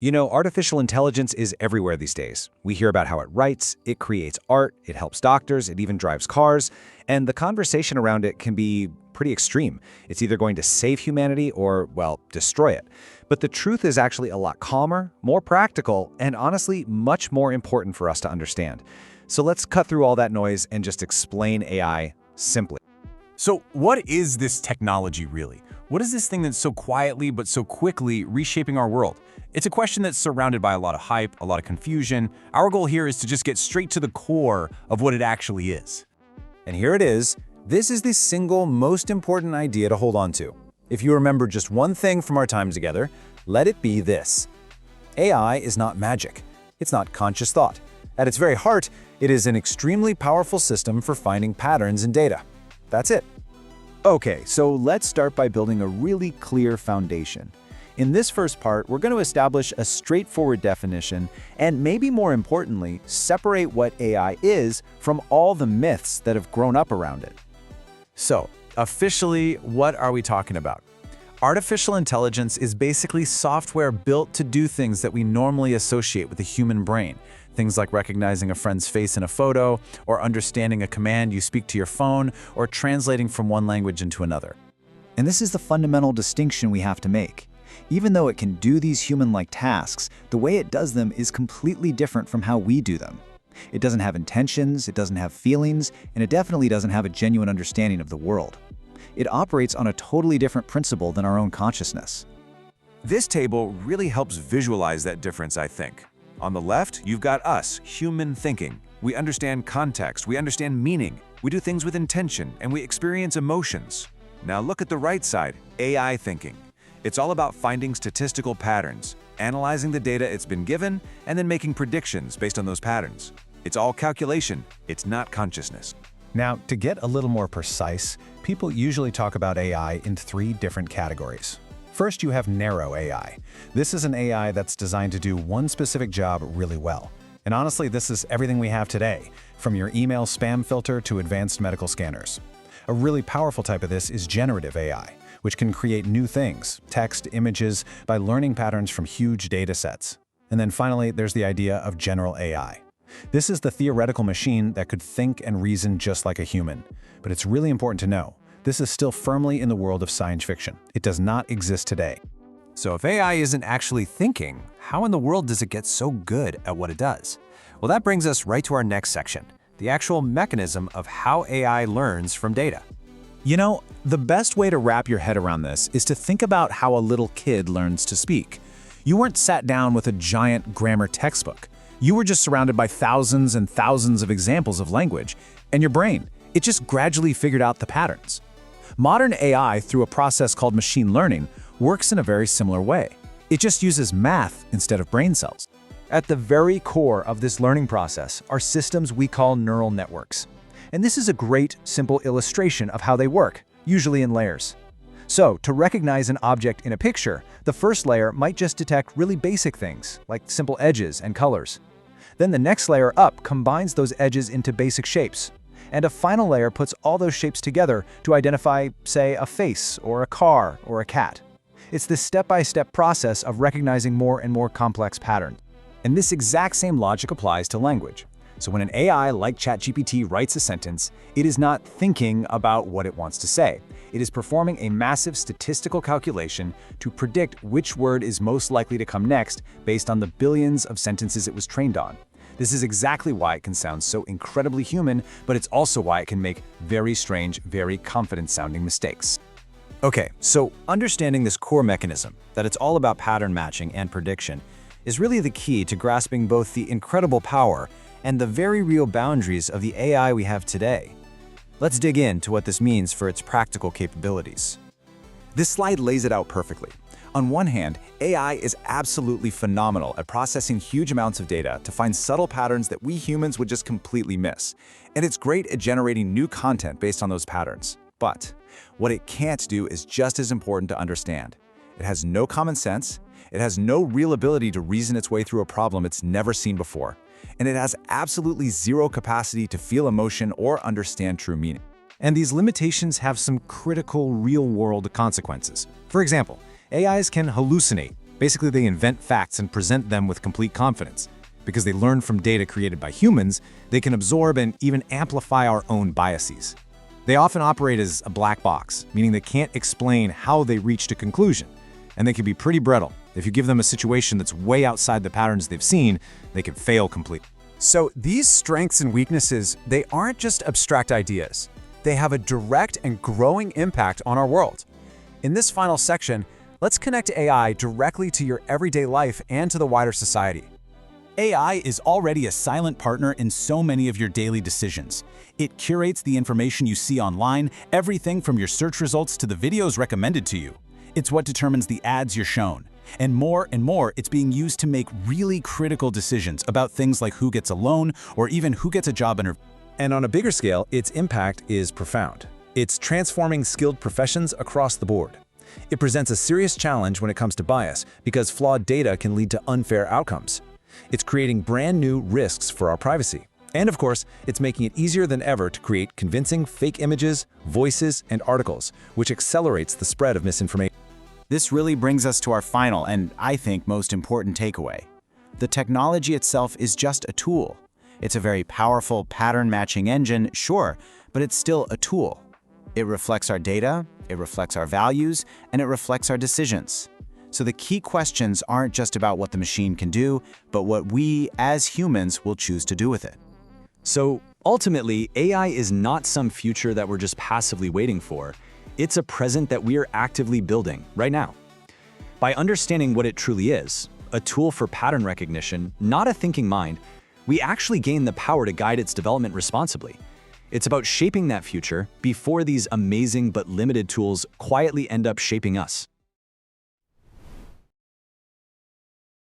You know, artificial intelligence is everywhere these days. We hear about how it writes, it creates art, it helps doctors, it even drives cars, and the conversation around it can be pretty extreme. It's either going to save humanity or, well, destroy it. But the truth is actually a lot calmer, more practical, and honestly, much more important for us to understand. So let's cut through all that noise and just explain AI simply. So what is this technology really? What is this thing that's so quietly but so quickly reshaping our world? It's a question that's surrounded by a lot of hype, a lot of confusion. Our goal here is to just get straight to the core of what it actually is. And here it is. This is the single most important idea to hold on to. If you remember just one thing from our time together, let it be this. AI is not magic. It's not conscious thought. At its very heart, it is an extremely powerful system for finding patterns in data. That's it. Okay, so let's start by building a really clear foundation. In this first part, we're going to establish a straightforward definition and, maybe more importantly, separate what AI is from all the myths that have grown up around it. So, officially, what are we talking about? Artificial intelligence is basically software built to do things that we normally associate with the human brain. Things like recognizing a friend's face in a photo, or understanding a command you speak to your phone, or translating from one language into another. And this is the fundamental distinction we have to make. Even though it can do these human-like tasks, the way it does them is completely different from how we do them. It doesn't have intentions, it doesn't have feelings, and it definitely doesn't have a genuine understanding of the world. It operates on a totally different principle than our own consciousness. This table really helps visualize that difference, I think. On the left, you've got us, human thinking. We understand context, we understand meaning, we do things with intention, and we experience emotions. Now look at the right side, AI thinking. It's all about finding statistical patterns, analyzing the data it's been given, and then making predictions based on those patterns. It's all calculation, it's not consciousness. Now, to get a little more precise, people usually talk about AI in three different categories. First, you have narrow AI. This is an AI that's designed to do one specific job really well. And honestly, this is everything we have today, from your email spam filter to advanced medical scanners. A really powerful type of this is generative AI, which can create new things, text, images, by learning patterns from huge data sets. And then finally, there's the idea of general AI. This is the theoretical machine that could think and reason just like a human. But it's really important to know, this is still firmly in the world of science fiction. It does not exist today. So if AI isn't actually thinking, how in the world does it get so good at what it does? Well, that brings us right to our next section, the actual mechanism of how AI learns from data. You know, the best way to wrap your head around this is to think about how a little kid learns to speak. You weren't sat down with a giant grammar textbook. You were just surrounded by thousands and thousands of examples of language, and your brain, it just gradually figured out the patterns. Modern AI, through a process called machine learning, works in a very similar way. It just uses math instead of brain cells. At the very core of this learning process are systems we call neural networks. And this is a great, simple illustration of how they work, usually in layers. So, to recognize an object in a picture, the first layer might just detect really basic things, like simple edges and colors. Then the next layer up combines those edges into basic shapes. And a final layer puts all those shapes together to identify, say, a face, or a car, or a cat. It's this step-by-step process of recognizing more and more complex patterns. And this exact same logic applies to language. So when an AI like ChatGPT writes a sentence, it is not thinking about what it wants to say. It is performing a massive statistical calculation to predict which word is most likely to come next based on the billions of sentences it was trained on. This is exactly why it can sound so incredibly human, but it's also why it can make very strange, very confident-sounding mistakes. Okay, so understanding this core mechanism, that it's all about pattern matching and prediction, is really the key to grasping both the incredible power and the very real boundaries of the AI we have today. Let's dig into what this means for its practical capabilities. This slide lays it out perfectly. On one hand, AI is absolutely phenomenal at processing huge amounts of data to find subtle patterns that we humans would just completely miss. And it's great at generating new content based on those patterns. But what it can't do is just as important to understand. It has no common sense, it has no real ability to reason its way through a problem it's never seen before, and it has absolutely zero capacity to feel emotion or understand true meaning. And these limitations have some critical real-world consequences. For example, AIs can hallucinate, Basically, they invent facts and present them with complete confidence. Because they learn from data created by humans, they can absorb and even amplify our own biases. They often operate as a black box, meaning they can't explain how they reached a conclusion. And they can be pretty brittle. If you give them a situation that's way outside the patterns they've seen, they can fail completely. So these strengths and weaknesses, they aren't just abstract ideas. They have a direct and growing impact on our world. In this final section, let's connect AI directly to your everyday life and to the wider society. AI is already a silent partner in so many of your daily decisions. It curates the information you see online, everything from your search results to the videos recommended to you. It's what determines the ads you're shown. And more, it's being used to make really critical decisions about things like who gets a loan or even who gets a job interview. And on a bigger scale, its impact is profound. It's transforming skilled professions across the board. It presents a serious challenge when it comes to bias because flawed data can lead to unfair outcomes. It's creating brand new risks for our privacy. And of course, it's making it easier than ever to create convincing fake images, voices, and articles, which accelerates the spread of misinformation. This really brings us to our final and, I think, most important takeaway. The technology itself is just a tool. It's a very powerful pattern-matching engine, sure, but it's still a tool. It reflects our data, it reflects our values, and it reflects our decisions. So the key questions aren't just about what the machine can do, but what we, as humans, will choose to do with it. So ultimately, AI is not some future that we're just passively waiting for. It's a present that we are actively building right now. By understanding what it truly is, a tool for pattern recognition, not a thinking mind, we actually gain the power to guide its development responsibly. It's about shaping that future before these amazing but limited tools quietly end up shaping us.